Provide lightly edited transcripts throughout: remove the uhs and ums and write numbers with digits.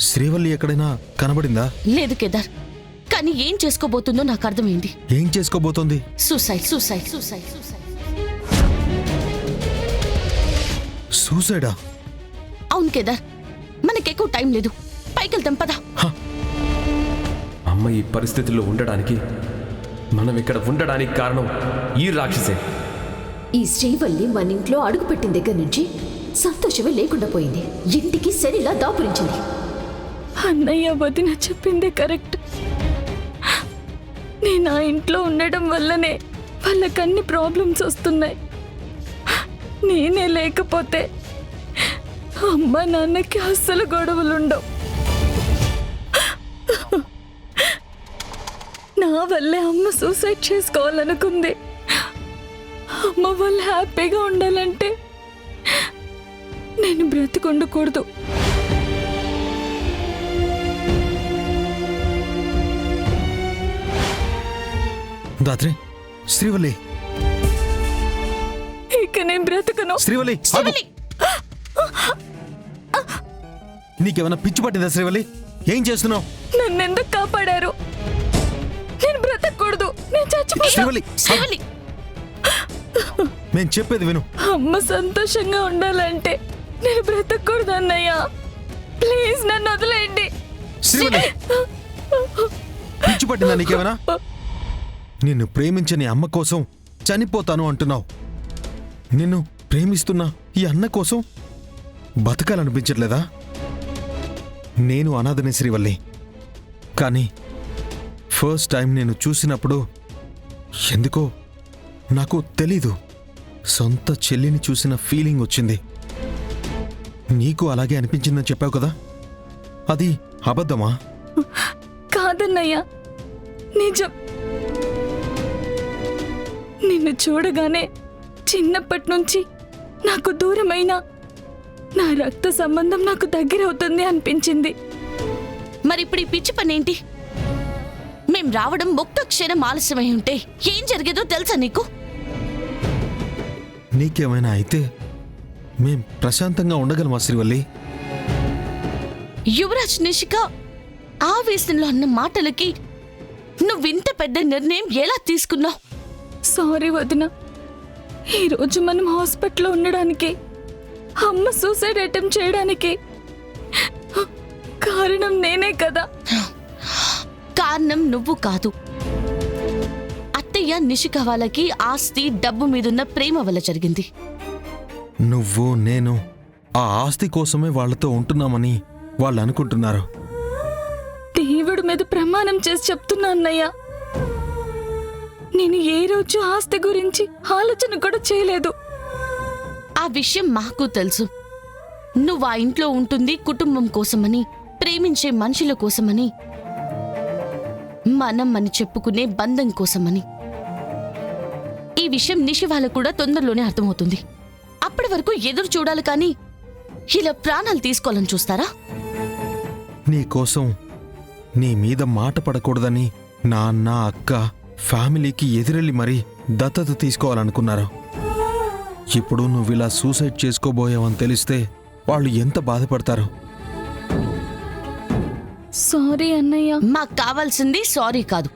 శ్రీవల్లి ఎక్కడైనా కనబడిందా? లేదు కేదార్, కానీ ఏం చేసుకోబోతుందో నాకు అర్థమైంది. ఏం చేసుకోబోతోంది? Suicide suicide suicide suicide. సూసైడా? అవును కేదార్, మనకెక్కువ టైం లేదు, పైకెళ్తాం పద. అమ్మ ఈ పరిస్థితుల్లో ఉండడానికి, మనం ఇక్కడ ఉండడానికి కారణం ఈ రాక్షసే. ఈ శ్రీవల్లి మన ఇంట్లో అడుగుపెట్టిన దగ్గర నుంచి సంతోషమే లేకుండా పోయింది. ఇంటికి శనిలా దాపురించింది. అన్నయ్య వదిన చెప్పిందే కరెక్ట్. నేను ఆ ఇంట్లో ఉండడం వల్లనే వాళ్ళకన్ని ప్రాబ్లమ్స్ వస్తున్నాయి. నేనే లేకపోతే అమ్మ నాన్నకి అస్సలు గొడవలుండవు. నా వల్లే అమ్మ సూసైడ్ చేసుకోవాలనుకుంది. అమ్మ వాళ్ళు హ్యాపీగా ఉండాలంటే నేను బ్రతికుండకూడదు. దాత్రి, శ్రీవల్లి, ఇక నేను బ్రతకను. శ్రీవల్లి, ఆగు. నీకేమైనా పిచ్చి పట్టిందా శ్రీవల్లి? ఏం చేస్తున్నావు? నన్నెందుకు కాపాడారు? నేను బ్రతకూడదు, నేను చచ్చిపోతాను. శ్రీవల్లి, శ్రీవల్లి, నేను చెప్పేది విను. అమ్మ సంతోషంగా ఉండాలంటే నేను బ్రతకూడదు అన్నయ్య. ప్లీజ్ నన్ను వదిలేయండి. శ్రీవల్లి, పిచ్చి పట్టిందా నీకేమైనా? నిన్ను ప్రేమించని అమ్మ కోసం చనిపోతాను అంటున్నావు. నిన్ను ప్రేమిస్తున్నా ఈ అన్న కోసం బతకాలనిపించట్లేదా? నేను అనాథనే శ్రీవల్లి, కానీ ఫస్ట్ టైం నేను చూసినప్పుడు ఎందుకో నాకు తెలీదు, సొంత చెల్లిని చూసిన ఫీలింగ్ వచ్చింది. నీకు అలాగే అనిపించిందని చెప్పావు కదా, అది అబద్ధమా? కాదన్నయ్య, నిజం. నిన్ను చూడగానే చిన్నప్పటి నుంచి నాకు దూరమైన నా రక్త సంబంధం నాకు దగ్గరవుతుంది అనిపించింది. మరిప్పుడు ఈ పిచ్చి పనేంటి? మేం రావడం ఒక్క క్షణం ఆలస్యమై ఉంటే ఏం జరిగేదో తెలుసా నీకు? నీకేమైనా అయితే మేం ప్రశాంతంగా ఉండగలమా శ్రీవల్లి? యువరాజ్ నిషిక ఆవేశంలో అన్న మాటలకి నువ్వింత పెద్ద నిర్ణయం ఎలా తీసుకున్నావు? సారీ వదిన. ఈరోజు మనం హాస్పిటల్లో ఉండడానికి, అమ్మ సూసైడ్ అటెంప్ట్ చేయడానికి కారణం నేనే కదా. కారణం నువ్వు కాదు, అత్తయ్య నిషిక వాళ్ళకి ఆస్తి డబ్బు మీదున్న ప్రేమ వల్ల జరిగింది. నువ్వు నేను ఆ ఆస్తి కోసమే వాళ్లతో ఉంటున్నామని వాళ్ళు అనుకుంటున్నారు. దేవుడి మీద ప్రమాణం చేసి చెప్తున్నా అన్నయ్య, నేను ఏ రోజు ఆస్తి గురించి ఆలోచన కూడా చేయలేదు. ఆ విషయం మాకు తెలుసు. నువ్వు ఆ ఇంట్లో ఉంటుంది కుటుంబం కోసమని, ప్రేమించే మనుషుల కోసమని, మనం అని చెప్పుకునే బంధం కోసమని. ఈ విషయం నిషి వాళ్ళకు కూడా తొందరలోనే అర్థమవుతుంది. అప్పటి వరకు ఎదురు చూడాలి, కానీ ఇలా ప్రాణాలు తీసుకోవాలని చూస్తారా? నీకోసం నీ మీద మాట పడకూడదని నాన్న, అక్క, ఫ్యామిలీకి ఎదురెళ్ళి మరీ దత్తత తీసుకోవాలనుకున్నారు. ఇప్పుడు నువ్విలా సూసైడ్ చేసుకోబోయావని తెలిస్తే వాళ్ళు ఎంత బాధపడతారు. సారీ అన్నయ్య. మాకు కావాల్సింది సారీ కాదు,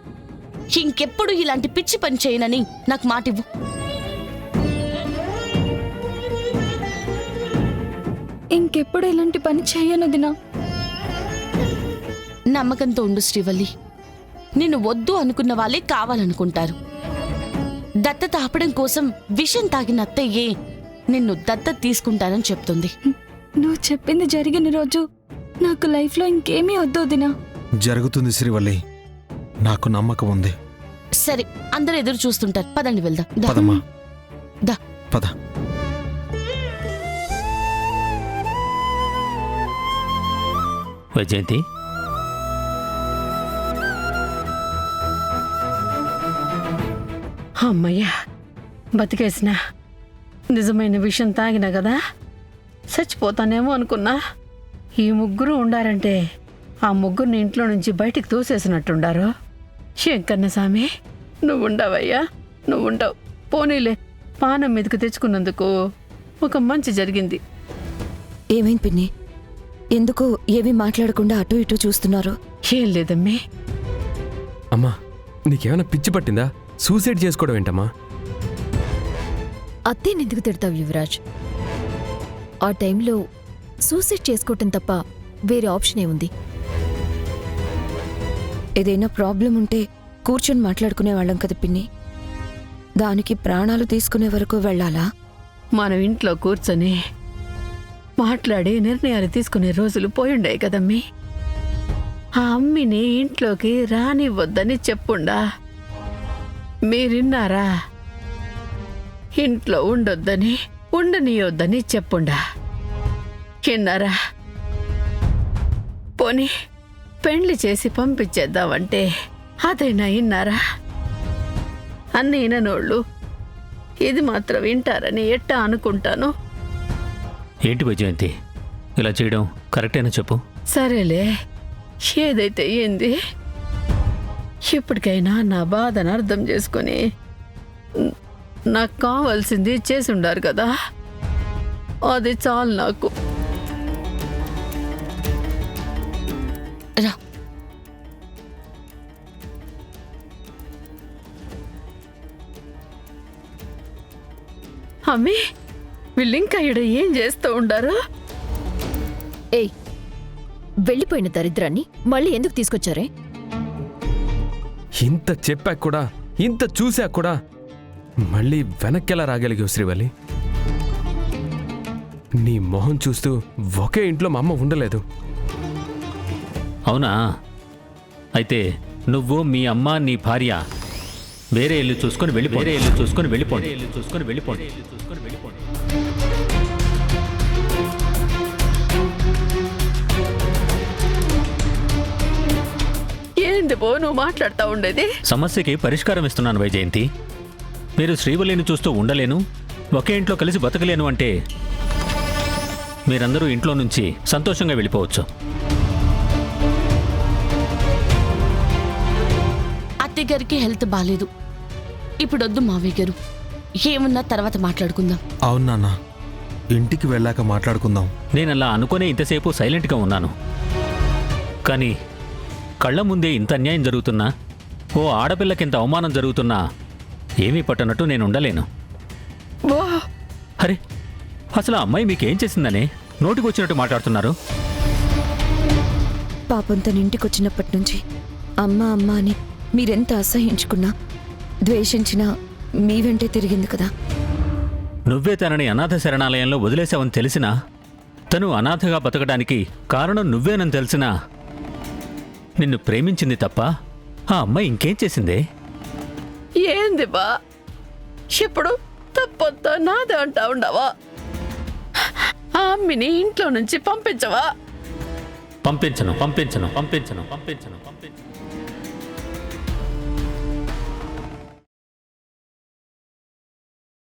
ఇంకెప్పుడు ఇలాంటి పిచ్చి పని చేయనని నాకు మాటివ్వు. ఇంకెప్పుడు ఇలాంటి పని చేయనదినా. నమ్మకంతో ఉండు శ్రీవల్లి. నిన్ను వద్దు అనుకున్న వాళ్ళే కావాలనుకుంటారు. దత్తత ఆపడం కోసం విషం తాగిన అత్తయ్యే నిన్ను దత్తత తీసుకుంటానని చెప్తుంది. నువ్వు చెప్పింది జరిగిన రోజు నాకు లైఫ్లో ఇంకేమీ వద్దు వదినా. జరుగుతుంది శ్రీవల్లి, నాకు నమ్మకం ఉంది. సరే, అందరూ ఎదురు చూస్తుంటారు, పదండి వెళ్దాం. దా. పదమ్మా, దా. పద. వైజయంతి, అమ్మయ్యా, బతికేసినా. నిజమైన విషయం తాగినా కదా, చచ్చిపోతానేమో అనుకున్నా. ఈ ముగ్గురు ఉండారంటే ఆ ముగ్గురిని ఇంట్లో నుంచి బయటికి తోసేసినట్టుండారు. శంకర్ణ స్వామి, నువ్వుండవయ్యా, నువ్వుండవు. పోనీలే, పానం మీదకి తెచ్చుకున్నందుకు ఒక మంచి జరిగింది. ఏమైంది పిన్ని? ఎందుకు ఏమీ మాట్లాడకుండా అటు ఇటు చూస్తున్నారు? ఏం లేదమ్మీ. అమ్మా నీకేమైనా పిచ్చి పట్టిందా? సూసైడ్ చేసుకోవడం ఏంటమ్మా? అత్తేనెందుకు తిడతావు యువరాజ్? ఆ టైంలో సూసైడ్ చేసుకోవటం తప్ప వేరే ఆప్షన్ ఏముంది? ఏదైనా ప్రాబ్లం ఉంటే కూర్చొని మాట్లాడుకునే వాళ్ళం కదా పిన్ని. దానికి ప్రాణాలు తీసుకునే వరకు వెళ్ళాలా? మనం ఇంట్లో కూర్చొని మాట్లాడి నిర్ణయాలు తీసుకునే రోజులు పోయుండాయి కదమ్మీ. ఆ అమ్మిని ఇంట్లోకి రానివ్వద్దని చెప్పుండా మీరిన్నారా? ఇంట్లో ఉండొద్దని ఉండనీయొద్దని చెప్పుండా విన్నారా? పోనీ పెండ్లి చేసి పంపించేద్దామంటే అదైనా విన్నారా? అన్నీ విననోళ్ళు ఇది మాత్రం వింటారని ఎట్టా అనుకుంటాను. ఏంటి వైజయంతి ఇలా చేయడం కరెక్టేనా చెప్పు? సరేలే, ఏదైతే ఏంది. ఇప్పటికైనా నా బాధను అర్థం చేసుకొని నాకు కావాల్సింది చేసి ఉండారు కదా, అది చాలు నాకు. రా. అమ్మి, వీళ్ళింకా ఈడ ఏం చేస్తూ ఉండారు? ఏయ్, వెళ్ళిపోయిన దరిద్రాన్ని మళ్ళీ ఎందుకు తీసుకొచ్చారే? ఇంత చెప్పాక కూడా, ఇంత చూశాక కూడా మళ్ళీ వెనక్కెలా రాగలిగావు శ్రీవల్లి? నీ మొహం చూస్తూ ఒకే ఇంట్లో మా అమ్మ ఉండలేదు. అవునా? అయితే నువ్వు, మీ అమ్మ, నీ భార్య వేరే ఇల్లు చూసుకొని వెళ్ళిపోండి. ఏంది పో నువ్వు మాట్లాడుతూ ఉండేది? సమస్యకి పరిష్కారం ఇస్తున్నాను వైజయంతి. మీరు శ్రీవల్లిని చూస్తూ ఉండలేను, ఒకే ఇంట్లో కలిసి బతకలేను అంటే మీరందరూ ఇంట్లో నుంచి సంతోషంగా వెళ్ళిపోవచ్చు. అత్తయ్య గారికి హెల్త్ బాగాలేదు. ఇప్పుడు వద్దు మావయ్య గారు, ఏమున్నా తర్వాత మాట్లాడుకుందాం. అవును నాన్న, ఇంటికి వెళ్ళాక మాట్లాడుకుందాం. నేను అలా అనుకునే ఇంతసేపు సైలెంట్గా ఉన్నాను. కానీ కళ్ళ ముందే ఇంత అన్యాయం జరుగుతున్నా, ఓ ఆడపిల్లకింత అవమానం జరుగుతున్నా ఏమీ పట్టనట్టు నేను ఉండలేను. ఓ, అరే, అసలు ఆ అమ్మాయి మీకేం చేసిందనే నోటికొచ్చినట్టు మాట్లాడుతున్నారు? పాపం తన ఇంటికొచ్చినప్పటి నుంచి అమ్మ అమ్మ అని మీరెంత అసహించుకున్నా ద్వేషించినా మీ వెంటే తిరిగింది కదా. నువ్వే తనని అనాథ శరణాలయంలో వదిలేశావని తెలిసినా, తను అనాథగా బతకడానికి కారణం నువ్వేనని తెలిసినా నిన్ను ప్రేమించింది తప్ప ఆ అమ్మాయి ఇంకేం చేసిందే? ఏంది బా ఇప్పుడు తప్పొద్దా నాదే అంటా ఉండవా? ఆ అమ్మిని ఇంట్లో నుంచి పంపించవా? పంపించను.